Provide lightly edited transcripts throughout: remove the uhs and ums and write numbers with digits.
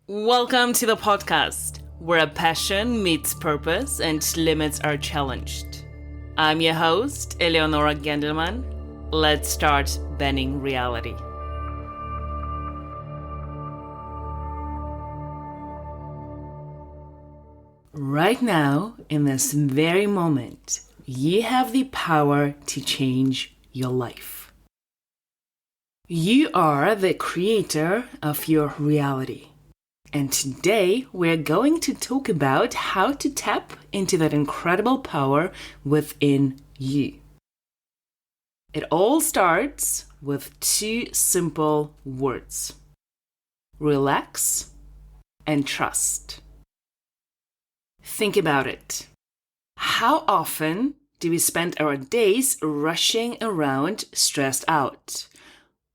Welcome to the podcast, where a passion meets purpose and limits are challenged. I'm your host, Eleonora Gendelman. Let's start bending reality. Right now, in this very moment, you have the power to change your life. You are the creator of your reality. And today we're going to talk about how to tap into that incredible power within you. It all starts with two simple words: relax and trust. Think about it. How often do we spend our days rushing around stressed out,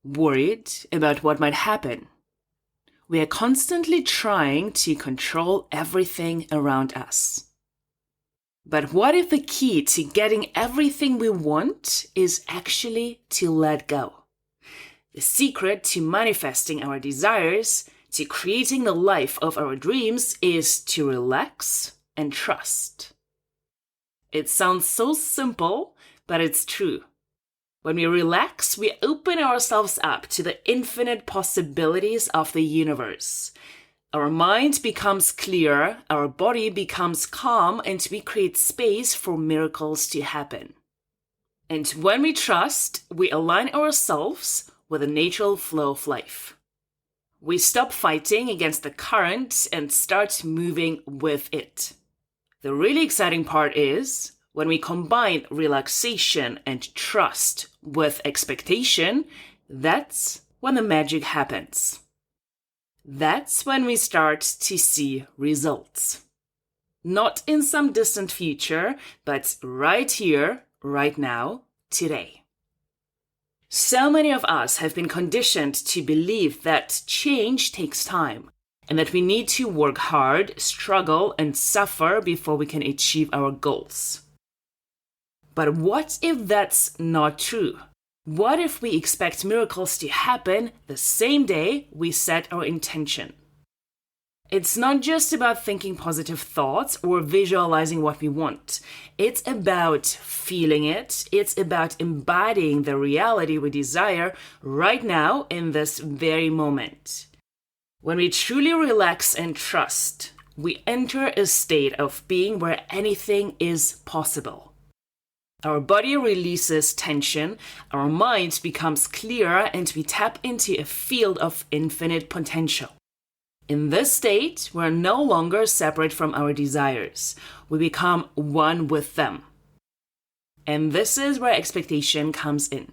worried about what might happen? We are constantly trying to control everything around us. But what if the key to getting everything we want is actually to let go? The secret to manifesting our desires, to creating the life of our dreams, is to relax and trust. It sounds so simple, but it's true. When we relax, we open ourselves up to the infinite possibilities of the universe. Our mind becomes clear, our body becomes calm, and we create space for miracles to happen. And when we trust, we align ourselves with the natural flow of life. We stop fighting against the current and start moving with it. The really exciting part is, when we combine relaxation and trust with expectation, that's when the magic happens. That's when we start to see results. Not in some distant future, but right here, right now, today. So many of us have been conditioned to believe that change takes time, and that we need to work hard, struggle, and suffer before we can achieve our goals. But what if that's not true? What if we expect miracles to happen the same day we set our intention? It's not just about thinking positive thoughts or visualizing what we want. It's about feeling it. It's about embodying the reality we desire right now in this very moment. When we truly relax and trust, we enter a state of being where anything is possible. Our body releases tension, our mind becomes clearer, and we tap into a field of infinite potential. In this state, we're no longer separate from our desires. We become one with them. And this is where expectation comes in.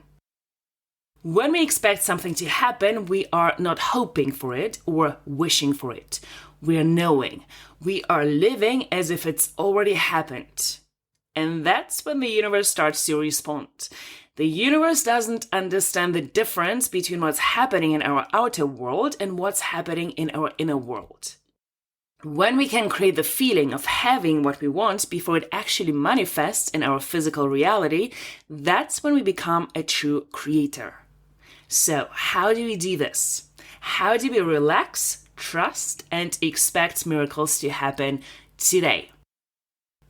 When we expect something to happen, we are not hoping for it or wishing for it. We are knowing. We are living as if it's already happened. And that's when the universe starts to respond. The universe doesn't understand the difference between what's happening in our outer world and what's happening in our inner world. When we can create the feeling of having what we want before it actually manifests in our physical reality, that's when we become a true creator. So, how do we do this? How do we relax, trust, and expect miracles to happen today?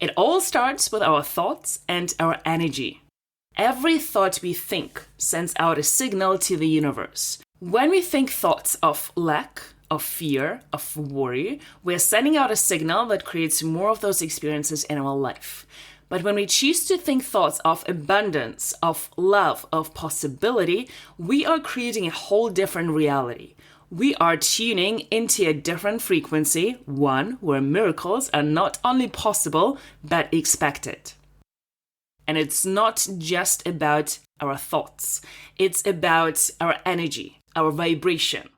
It all starts with our thoughts and our energy. Every thought we think sends out a signal to the universe. When we think thoughts of lack, of fear, of worry, we're sending out a signal that creates more of those experiences in our life. But when we choose to think thoughts of abundance, of love, of possibility, we are creating a whole different reality. We are tuning into a different frequency, one where miracles are not only possible, but expected. And it's not just about our thoughts. It's about our energy, our vibration.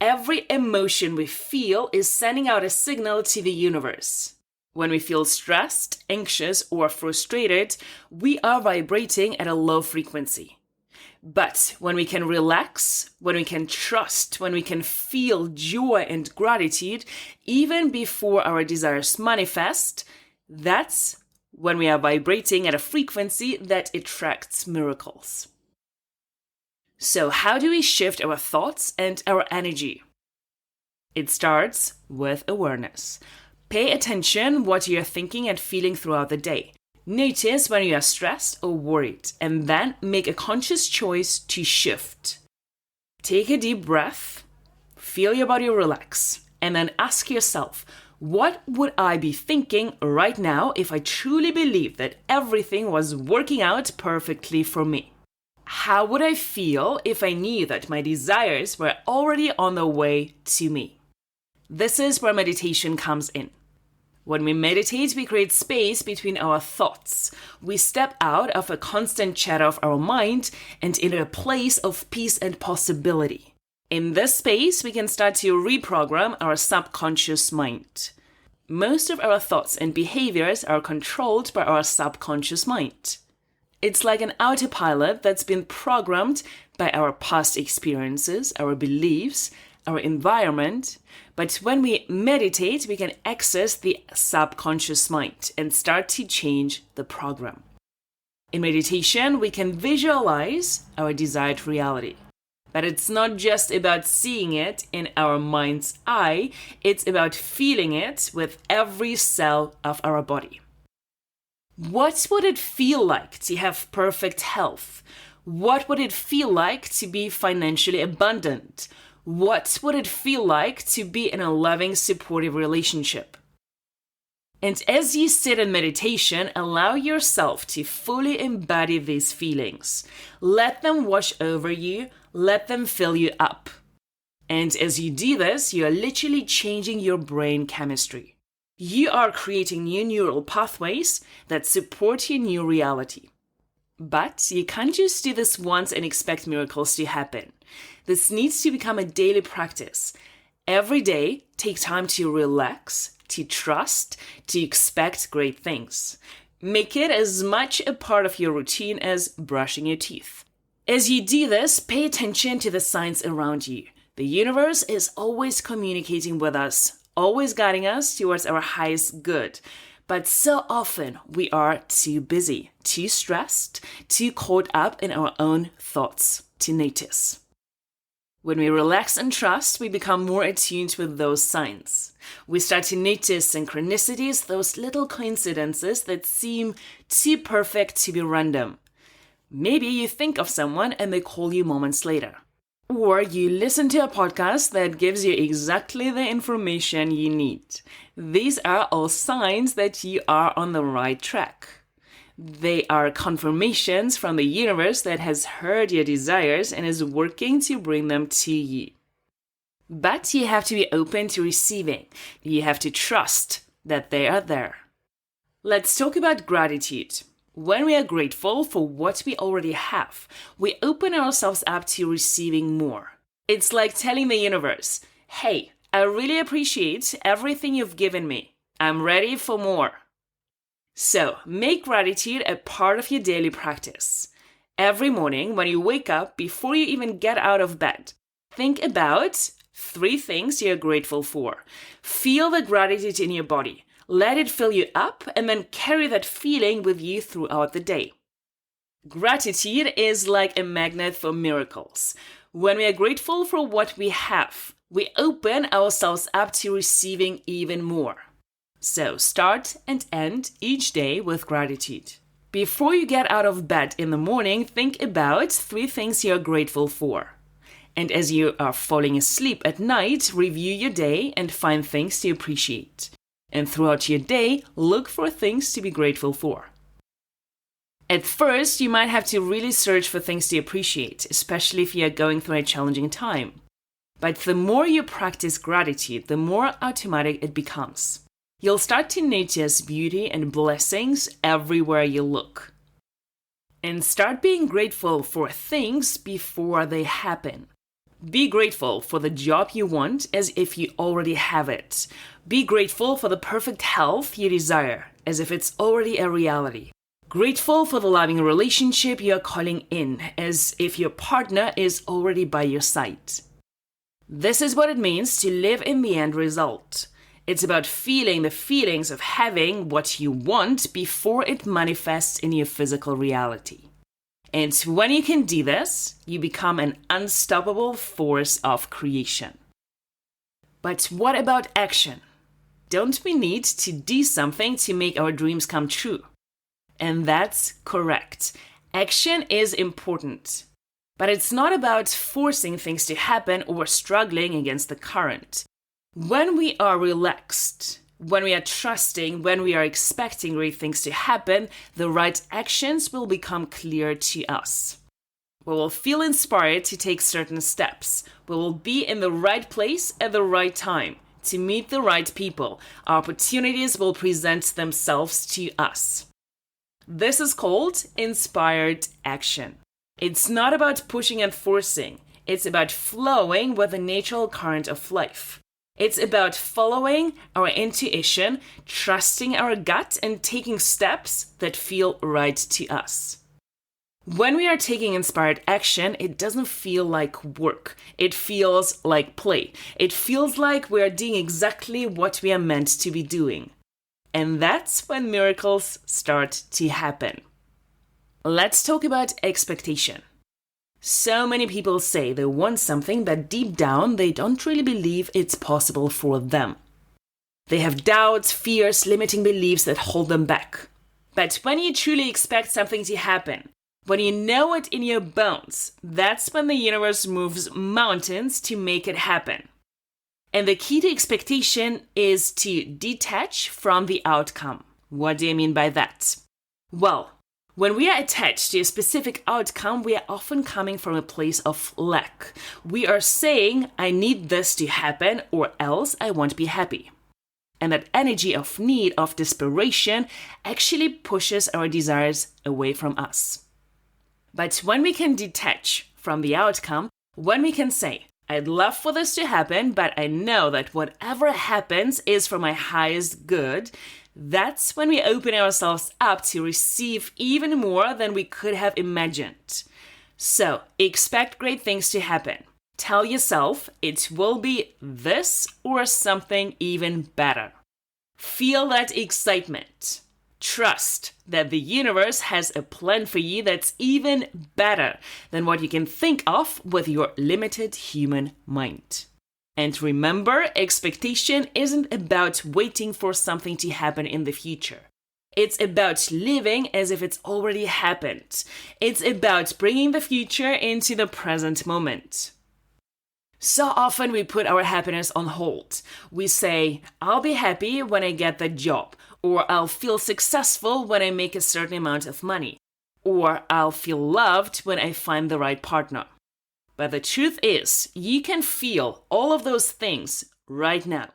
Every emotion we feel is sending out a signal to the universe. When we feel stressed, anxious, or frustrated, we are vibrating at a low frequency. But when we can relax, when we can trust, when we can feel joy and gratitude, even before our desires manifest, that's when we are vibrating at a frequency that attracts miracles. So how do we shift our thoughts and our energy? It starts with awareness. Pay attention what you're thinking and feeling throughout the day. Notice when you are stressed or worried, and then make a conscious choice to shift. Take a deep breath, feel your body relax, and then ask yourself, what would I be thinking right now if I truly believed that everything was working out perfectly for me? How would I feel if I knew that my desires were already on the way to me? This is where meditation comes in. When we meditate, we create space between our thoughts. We step out of a constant chatter of our mind and into a place of peace and possibility. In this space, we can start to reprogram our subconscious mind. Most of our thoughts and behaviors are controlled by our subconscious mind. It's like an autopilot that's been programmed by our past experiences, our beliefs, our environment. But when we meditate, we can access the subconscious mind and start to change the program. In meditation, we can visualize our desired reality. But it's not just about seeing it in our mind's eye, it's about feeling it with every cell of our body. What would it feel like to have perfect health? What would it feel like to be financially abundant? What would it feel like to be in a loving, supportive relationship? And as you sit in meditation, allow yourself to fully embody these feelings. Let them wash over you. Let them fill you up. And as you do this, you are literally changing your brain chemistry. You are creating new neural pathways that support your new reality. But you can't just do this once and expect miracles to happen. This needs to become a daily practice. Every day, take time to relax, to trust, to expect great things. Make it as much a part of your routine as brushing your teeth. As you do this, pay attention to the signs around you. The universe is always communicating with us, always guiding us towards our highest good. But so often we are too busy, too stressed, too caught up in our own thoughts to notice. When we relax and trust, we become more attuned with those signs. We start to notice synchronicities, those little coincidences that seem too perfect to be random. Maybe you think of someone and they call you moments later. Or you listen to a podcast that gives you exactly the information you need. These are all signs that you are on the right track. They are confirmations from the universe that has heard your desires and is working to bring them to you. But you have to be open to receiving. You have to trust that they are there. Let's talk about gratitude. When we are grateful for what we already have, we open ourselves up to receiving more. It's like telling the universe, hey, I really appreciate everything you've given me. I'm ready for more. So, make gratitude a part of your daily practice. Every morning when you wake up, before you even get out of bed, think about 3 things you're grateful for. Feel the gratitude in your body. Let it fill you up and then carry that feeling with you throughout the day. Gratitude is like a magnet for miracles. When we are grateful for what we have, we open ourselves up to receiving even more. So start and end each day with gratitude. Before you get out of bed in the morning, think about 3 things you're grateful for. And as you are falling asleep at night, review your day and find things to appreciate. And throughout your day, look for things to be grateful for. At first, you might have to really search for things to appreciate, especially if you are going through a challenging time. But the more you practice gratitude, the more automatic it becomes. You'll start to notice beauty and blessings everywhere you look. And start being grateful for things before they happen. Be grateful for the job you want as if you already have it. Be grateful for the perfect health you desire as if it's already a reality. Grateful for the loving relationship you are calling in as if your partner is already by your side. This is what it means to live in the end result. It's about feeling the feelings of having what you want before it manifests in your physical reality. And when you can do this, you become an unstoppable force of creation. But what about action? Don't we need to do something to make our dreams come true? And that's correct. Action is important. But it's not about forcing things to happen or struggling against the current. When we are relaxed, when we are trusting, when we are expecting great things to happen, the right actions will become clear to us. We will feel inspired to take certain steps. We will be in the right place at the right time to meet the right people. Opportunities will present themselves to us. This is called inspired action. It's not about pushing and forcing. It's about flowing with the natural current of life. It's about following our intuition, trusting our gut, and taking steps that feel right to us. When we are taking inspired action, it doesn't feel like work. It feels like play. It feels like we are doing exactly what we are meant to be doing. And that's when miracles start to happen. Let's talk about expectation. So many people say they want something, but deep down they don't really believe it's possible for them. They have doubts, fears, limiting beliefs that hold them back. But when you truly expect something to happen, when you know it in your bones, that's when the universe moves mountains to make it happen. And the key to expectation is to detach from the outcome. What do you mean by that? Well, when we are attached to a specific outcome, we are often coming from a place of lack. We are saying, I need this to happen or else I won't be happy. And that energy of need, of desperation, actually pushes our desires away from us. But when we can detach from the outcome, when we can say, I'd love for this to happen, but I know that whatever happens is for my highest good, that's when we open ourselves up to receive even more than we could have imagined. So, expect great things to happen. Tell yourself it will be this or something even better. Feel that excitement. Trust that the universe has a plan for you that's even better than what you can think of with your limited human mind. And remember, expectation isn't about waiting for something to happen in the future. It's about living as if it's already happened. It's about bringing the future into the present moment. So often we put our happiness on hold. We say, I'll be happy when I get that job, or I'll feel successful when I make a certain amount of money, or I'll feel loved when I find the right partner. But the truth is, you can feel all of those things right now.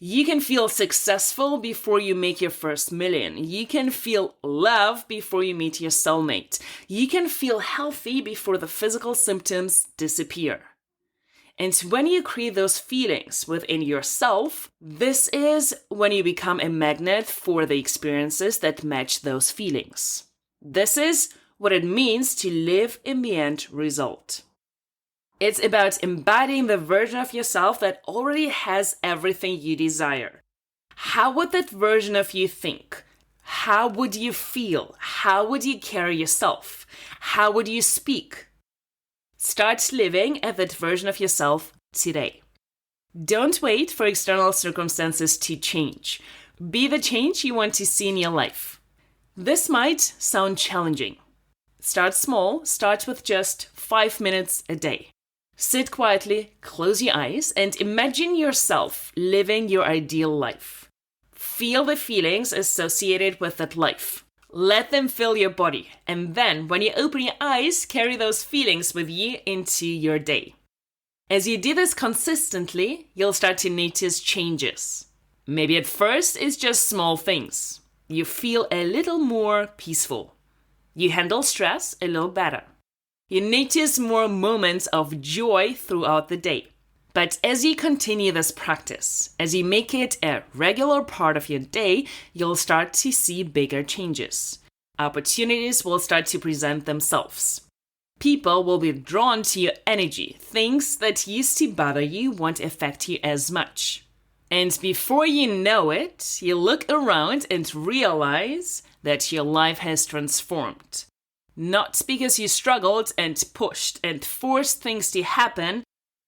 You can feel successful before you make your first million. You can feel love before you meet your soulmate. You can feel healthy before the physical symptoms disappear. And when you create those feelings within yourself, this is when you become a magnet for the experiences that match those feelings. This is what it means to live in the end result. It's about embodying the version of yourself that already has everything you desire. How would that version of you think? How would you feel? How would you carry yourself? How would you speak? Start living at that version of yourself today. Don't wait for external circumstances to change. Be the change you want to see in your life. This might sound challenging. Start small. Start with just 5 minutes a day. Sit quietly, close your eyes, and imagine yourself living your ideal life. Feel the feelings associated with that life. Let them fill your body, and then when you open your eyes, carry those feelings with you into your day. As you do this consistently, you'll start to notice changes. Maybe at first it's just small things. You feel a little more peaceful. You handle stress a little better. You notice more moments of joy throughout the day. But as you continue this practice, as you make it a regular part of your day, you'll start to see bigger changes. Opportunities will start to present themselves. People will be drawn to your energy. Things that used to bother you won't affect you as much. And before you know it, you look around and realize that your life has transformed. Not because you struggled and pushed and forced things to happen,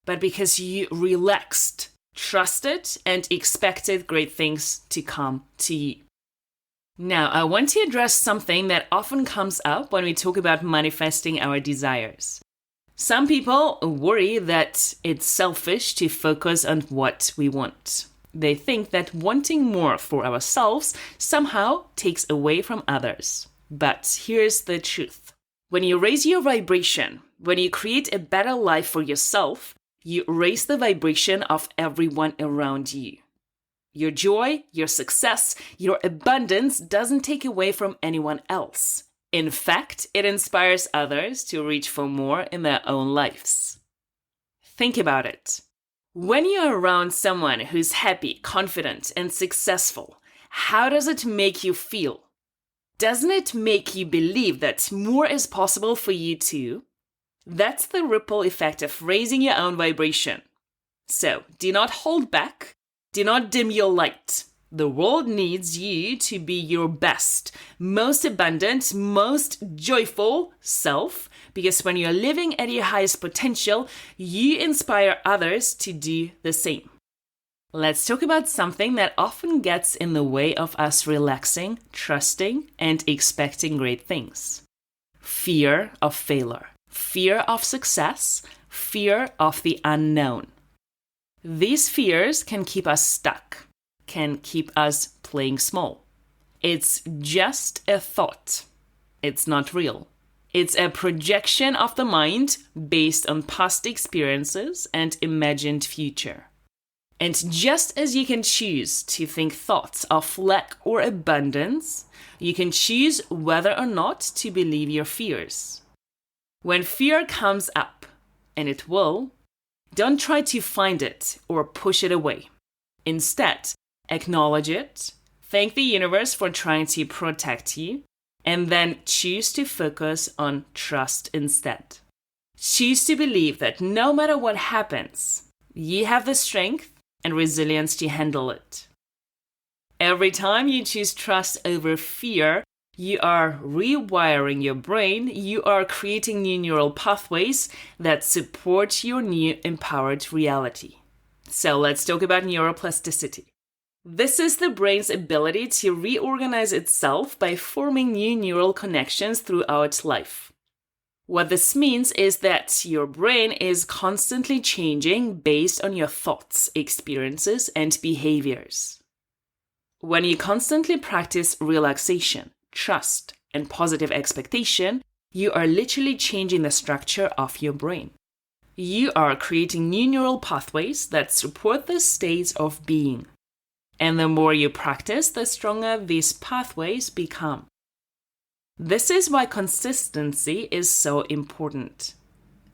but because you relaxed, trusted, and expected great things to come to you. Now, I want to address something that often comes up when we talk about manifesting our desires. Some people worry that it's selfish to focus on what we want. They think that wanting more for ourselves somehow takes away from others. But here's the truth. When you raise your vibration, when you create a better life for yourself, you raise the vibration of everyone around you. Your joy, your success, your abundance doesn't take away from anyone else. In fact, it inspires others to reach for more in their own lives. Think about it. When you're around someone who's happy, confident, and successful, how does it make you feel? Doesn't it make you believe that more is possible for you too? That's the ripple effect of raising your own vibration. So, do not hold back. Do not dim your light. The world needs you to be your best, most abundant, most joyful self, because when you're living at your highest potential, you inspire others to do the same. Let's talk about something that often gets in the way of us relaxing, trusting, and expecting great things. Fear of failure, fear of success, fear of the unknown. These fears can keep us stuck, can keep us playing small. It's just a thought. It's not real. It's a projection of the mind based on past experiences and imagined future. And just as you can choose to think thoughts of lack or abundance, you can choose whether or not to believe your fears. When fear comes up, and it will, don't try to find it or push it away. Instead, acknowledge it, thank the universe for trying to protect you, and then choose to focus on trust instead. Choose to believe that no matter what happens, you have the strength and resilience to handle it. Every time you choose trust over fear, you are rewiring your brain, you are creating new neural pathways that support your new empowered reality. So let's talk about neuroplasticity. This is the brain's ability to reorganize itself by forming new neural connections throughout life. What this means is that your brain is constantly changing based on your thoughts, experiences, and behaviors. When you constantly practice relaxation, trust, and positive expectation, you are literally changing the structure of your brain. You are creating new neural pathways that support the state of being. And the more you practice, the stronger these pathways become. This is why consistency is so important.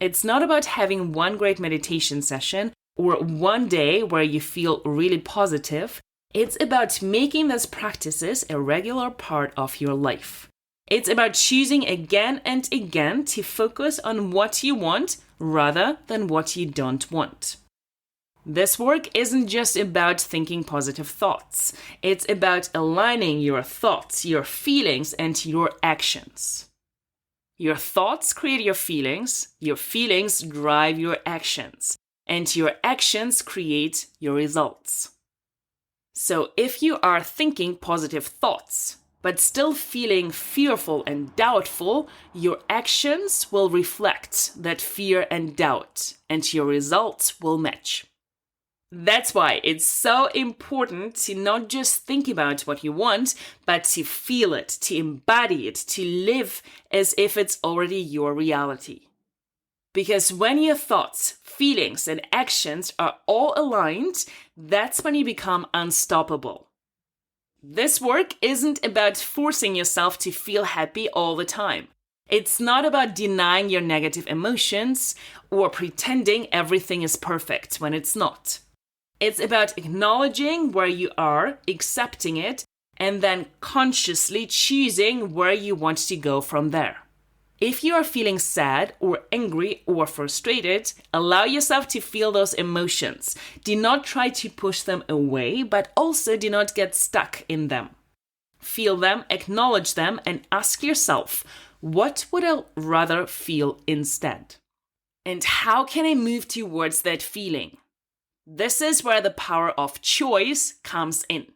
It's not about having one great meditation session or one day where you feel really positive. It's about making these practices a regular part of your life. It's about choosing again and again to focus on what you want rather than what you don't want. This work isn't just about thinking positive thoughts. It's about aligning your thoughts, your feelings, and your actions. Your thoughts create your feelings drive your actions, and your actions create your results. So if you are thinking positive thoughts, but still feeling fearful and doubtful, your actions will reflect that fear and doubt, and your results will match. That's why it's so important to not just think about what you want, but to feel it, to embody it, to live as if it's already your reality. Because when your thoughts, feelings, and actions are all aligned, that's when you become unstoppable. This work isn't about forcing yourself to feel happy all the time. It's not about denying your negative emotions or pretending everything is perfect when it's not. It's about acknowledging where you are, accepting it, and then consciously choosing where you want to go from there. If you are feeling sad or angry or frustrated, allow yourself to feel those emotions. Do not try to push them away, but also do not get stuck in them. Feel them, acknowledge them, and ask yourself, what would I rather feel instead? And how can I move towards that feeling? This is where the power of choice comes in.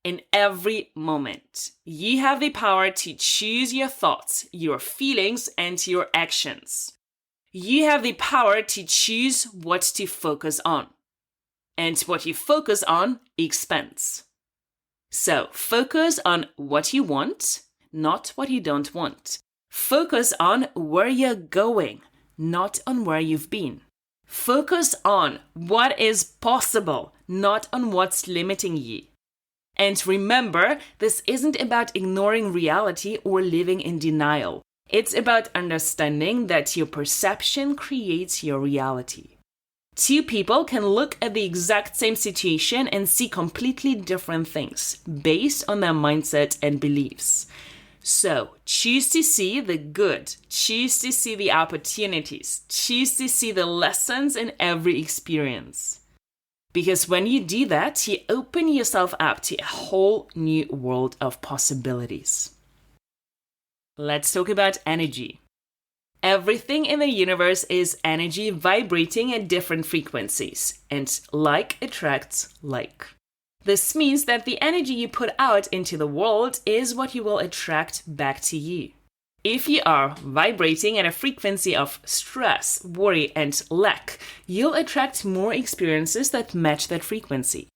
In every moment, you have the power to choose your thoughts, your feelings, and your actions. You have the power to choose what to focus on. And what you focus on expands. So focus on what you want, not what you don't want. Focus on where you're going, not on where you've been. Focus on what is possible, not on what's limiting you. And remember, this isn't about ignoring reality or living in denial. It's about understanding that your perception creates your reality. Two people can look at the exact same situation and see completely different things based on their mindset and beliefs. So, choose to see the good, choose to see the opportunities, choose to see the lessons in every experience. Because when you do that, you open yourself up to a whole new world of possibilities. Let's talk about energy. Everything in the universe is energy vibrating at different frequencies, and like attracts like. This means that the energy you put out into the world is what you will attract back to you. If you are vibrating at a frequency of stress, worry, and lack, you'll attract more experiences that match that frequency.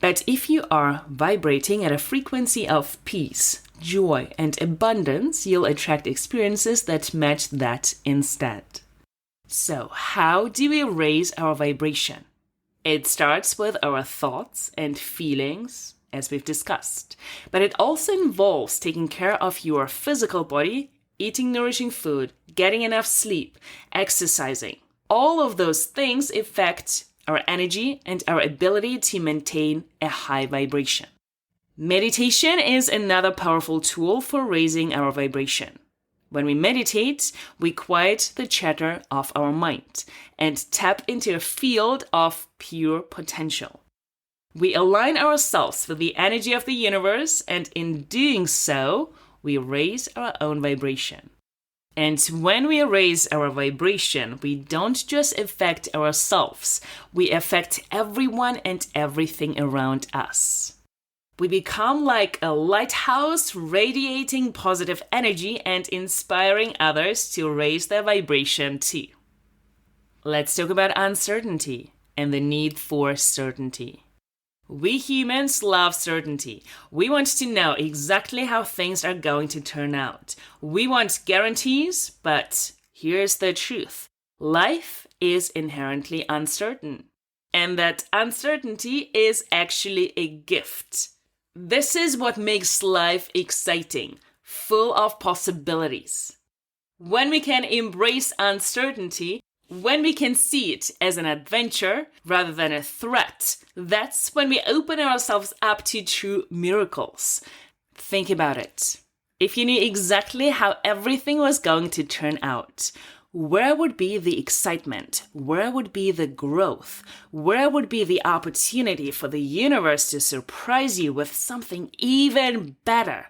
But if you are vibrating at a frequency of peace, joy, and abundance, you'll attract experiences that match that instead. So, how do we raise our vibration? It starts with our thoughts and feelings, as we've discussed. But it also involves taking care of your physical body, eating nourishing food, getting enough sleep, exercising. All of those things affect our energy and our ability to maintain a high vibration. Meditation is another powerful tool for raising our vibration. When we meditate, we quiet the chatter of our mind and tap into a field of pure potential. We align ourselves with the energy of the universe, and in doing so, we raise our own vibration. And when we raise our vibration, we don't just affect ourselves, we affect everyone and everything around us. We become like a lighthouse radiating positive energy and inspiring others to raise their vibration too. Let's talk about uncertainty and the need for certainty. We humans love certainty. We want to know exactly how things are going to turn out. We want guarantees, but here's the truth. Life is inherently uncertain. And that uncertainty is actually a gift. This is what makes life exciting, full of possibilities. When we can embrace uncertainty, when we can see it as an adventure rather than a threat, that's when we open ourselves up to true miracles. Think about it. If you knew exactly how everything was going to turn out, where would be the excitement? Where would be the growth? Where would be the opportunity for the universe to surprise you with something even better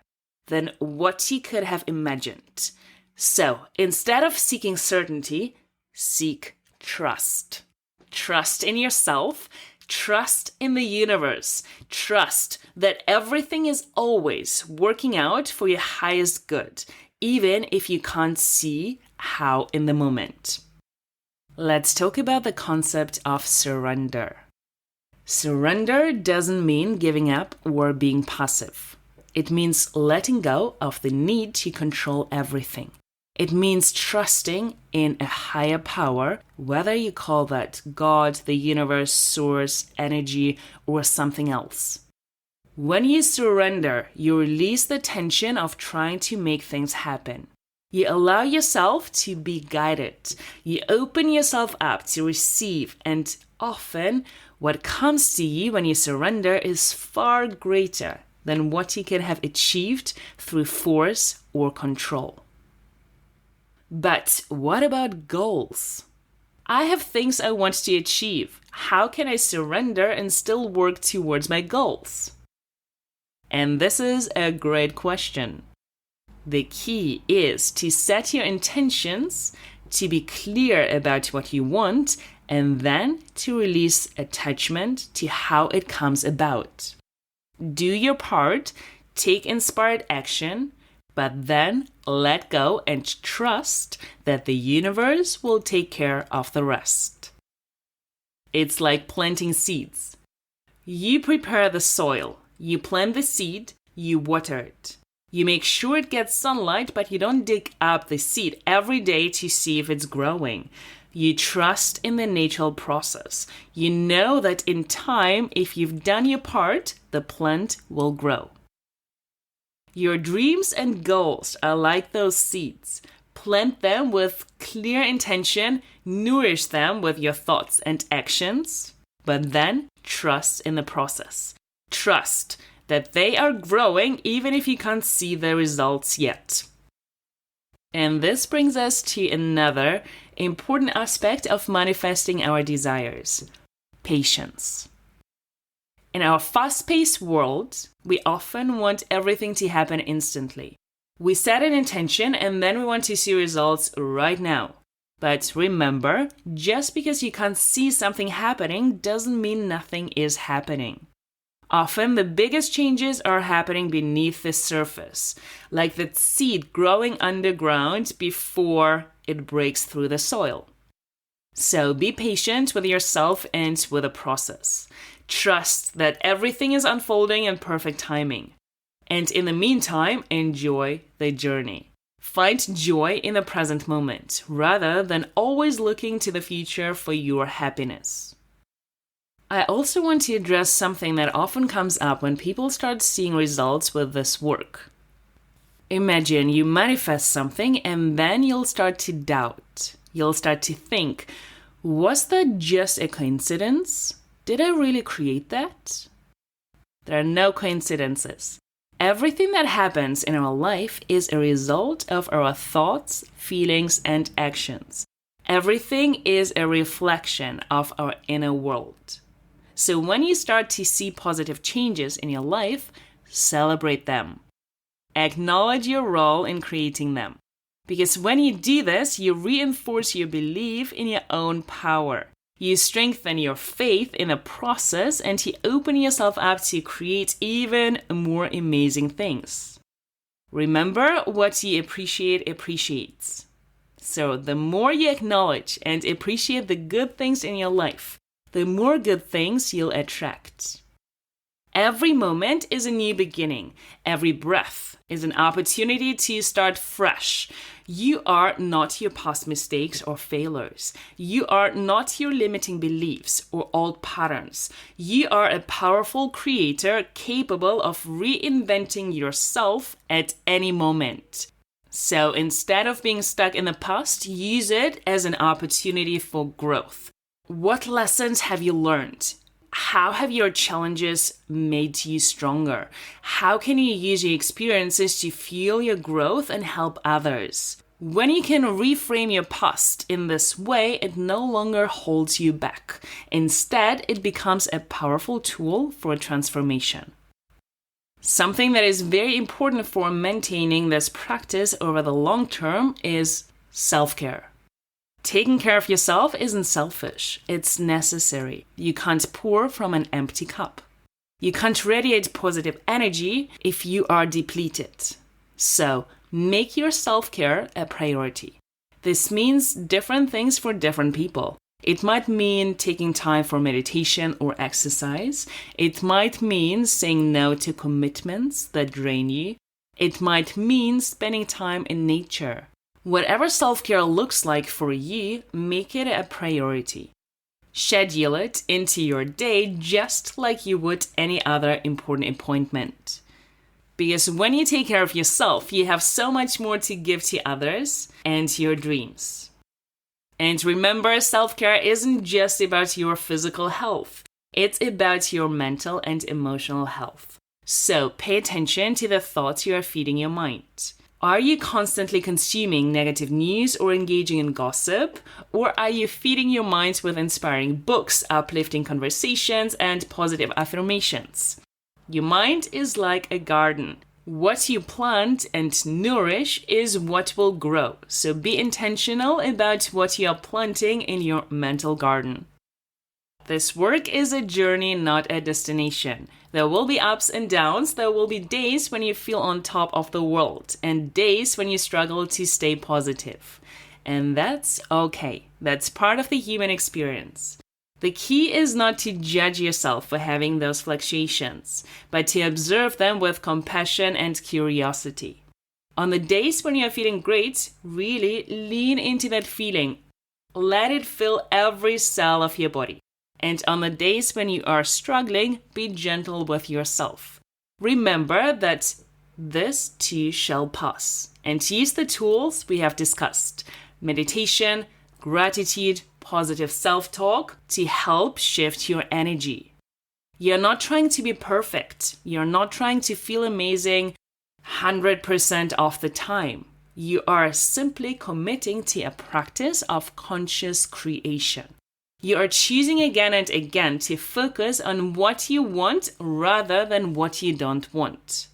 than what you could have imagined? So, instead of seeking certainty, seek trust. Trust in yourself, trust in the universe, trust that everything is always working out for your highest good, even if you can't see how in the moment. Let's talk about the concept of surrender. Surrender doesn't mean giving up or being passive. It means letting go of the need to control everything. It means trusting in a higher power, whether you call that God, the universe, source, energy, or something else. When you surrender, you release the tension of trying to make things happen. You allow yourself to be guided. You open yourself up to receive, and often what comes to you when you surrender is far greater than what you can have achieved through force or control. But what about goals? I have things I want to achieve. How can I surrender and still work towards my goals? And this is a great question. The key is to set your intentions, to be clear about what you want, and then to release attachment to how it comes about. Do your part, take inspired action, but then let go and trust that the universe will take care of the rest. It's like planting seeds. You prepare the soil, you plant the seed, you water it. You make sure it gets sunlight, but you don't dig up the seed every day to see if it's growing. You trust in the natural process. You know that in time, if you've done your part, the plant will grow. Your dreams and goals are like those seeds. Plant them with clear intention, nourish them with your thoughts and actions, but then trust in the process. Trust that they are growing even if you can't see the results yet. And this brings us to another important aspect of manifesting our desires: patience. In our fast-paced world, we often want everything to happen instantly. We set an intention and then we want to see results right now. But remember, just because you can't see something happening doesn't mean nothing is happening. Often the biggest changes are happening beneath the surface, like the seed growing underground before it breaks through the soil. So be patient with yourself and with the process. Trust that everything is unfolding in perfect timing. And in the meantime, enjoy the journey. Find joy in the present moment, rather than always looking to the future for your happiness. I also want to address something that often comes up when people start seeing results with this work. Imagine you manifest something and then you'll start to doubt. You'll start to think, was that just a coincidence? Did I really create that? There are no coincidences. Everything that happens in our life is a result of our thoughts, feelings, and actions. Everything is a reflection of our inner world. So when you start to see positive changes in your life, celebrate them. Acknowledge your role in creating them. Because when you do this, you reinforce your belief in your own power. You strengthen your faith in the process and you open yourself up to create even more amazing things. Remember, what you appreciate appreciates. So the more you acknowledge and appreciate the good things in your life, the more good things you'll attract. Every moment is a new beginning. Every breath is an opportunity to start fresh. You are not your past mistakes or failures. You are not your limiting beliefs or old patterns. You are a powerful creator capable of reinventing yourself at any moment. So instead of being stuck in the past, use it as an opportunity for growth. What lessons have you learned? How have your challenges made you stronger? How can you use your experiences to fuel your growth and help others? When you can reframe your past in this way, it no longer holds you back. Instead, it becomes a powerful tool for transformation. Something that is very important for maintaining this practice over the long term is self-care. Taking care of yourself isn't selfish, it's necessary. You can't pour from an empty cup. You can't radiate positive energy if you are depleted. So, make your self-care a priority. This means different things for different people. It might mean taking time for meditation or exercise. It might mean saying no to commitments that drain you. It might mean spending time in nature. Whatever self-care looks like for you, make it a priority. Schedule it into your day just like you would any other important appointment. Because when you take care of yourself, you have so much more to give to others and your dreams. And remember, self-care isn't just about your physical health. It's about your mental and emotional health. So pay attention to the thoughts you are feeding your mind. Are you constantly consuming negative news or engaging in gossip? Or are you feeding your mind with inspiring books, uplifting conversations, and positive affirmations? Your mind is like a garden. What you plant and nourish is what will grow. So be intentional about what you are planting in your mental garden. This work is a journey, not a destination. There will be ups and downs. There will be days when you feel on top of the world and days when you struggle to stay positive. And that's okay. That's part of the human experience. The key is not to judge yourself for having those fluctuations, but to observe them with compassion and curiosity. On the days when you're feeling great, really lean into that feeling. Let it fill every cell of your body. And on the days when you are struggling, be gentle with yourself. Remember that this too shall pass. And use the tools we have discussed: meditation, gratitude, positive self-talk to help shift your energy. You're not trying to be perfect. You're not trying to feel amazing 100% of the time. You are simply committing to a practice of conscious creation. You are choosing again and again to focus on what you want rather than what you don't want.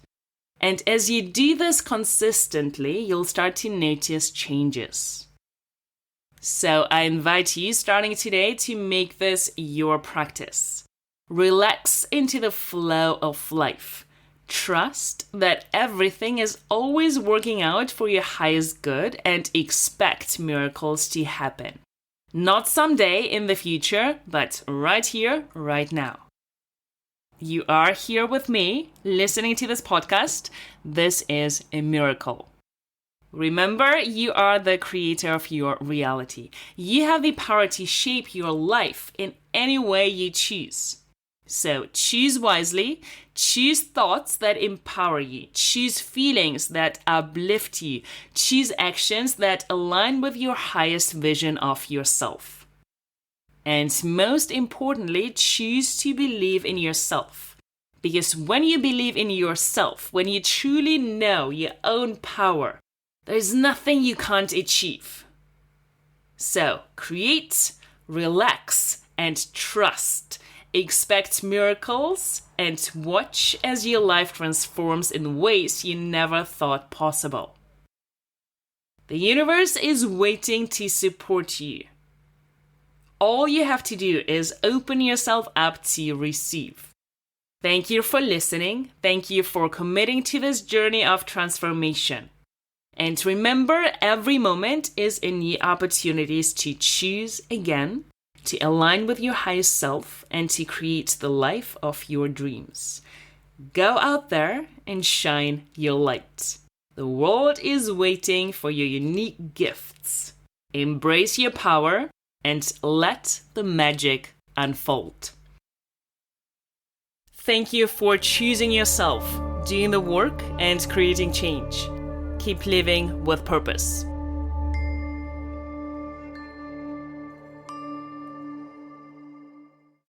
And as you do this consistently, you'll start to notice changes. So I invite you, starting today, to make this your practice. Relax into the flow of life. Trust that everything is always working out for your highest good and expect miracles to happen. Not someday in the future, but right here, right now. You are here with me, listening to this podcast. This is a miracle. Remember, you are the creator of your reality. You have the power to shape your life in any way you choose. So choose wisely, choose thoughts that empower you, choose feelings that uplift you, choose actions that align with your highest vision of yourself. And most importantly, choose to believe in yourself. Because when you believe in yourself, when you truly know your own power, there's nothing you can't achieve. So create, relax, and trust. Expect miracles and watch as your life transforms in ways you never thought possible. The universe is waiting to support you. All you have to do is open yourself up to receive. Thank you for listening. Thank you for committing to this journey of transformation. And remember, every moment is a new opportunities to choose again, to align with your highest self, and to create the life of your dreams. Go out there and shine your light. The world is waiting for your unique gifts. Embrace your power and let the magic unfold. Thank you for choosing yourself, doing the work, and creating change. Keep living with purpose.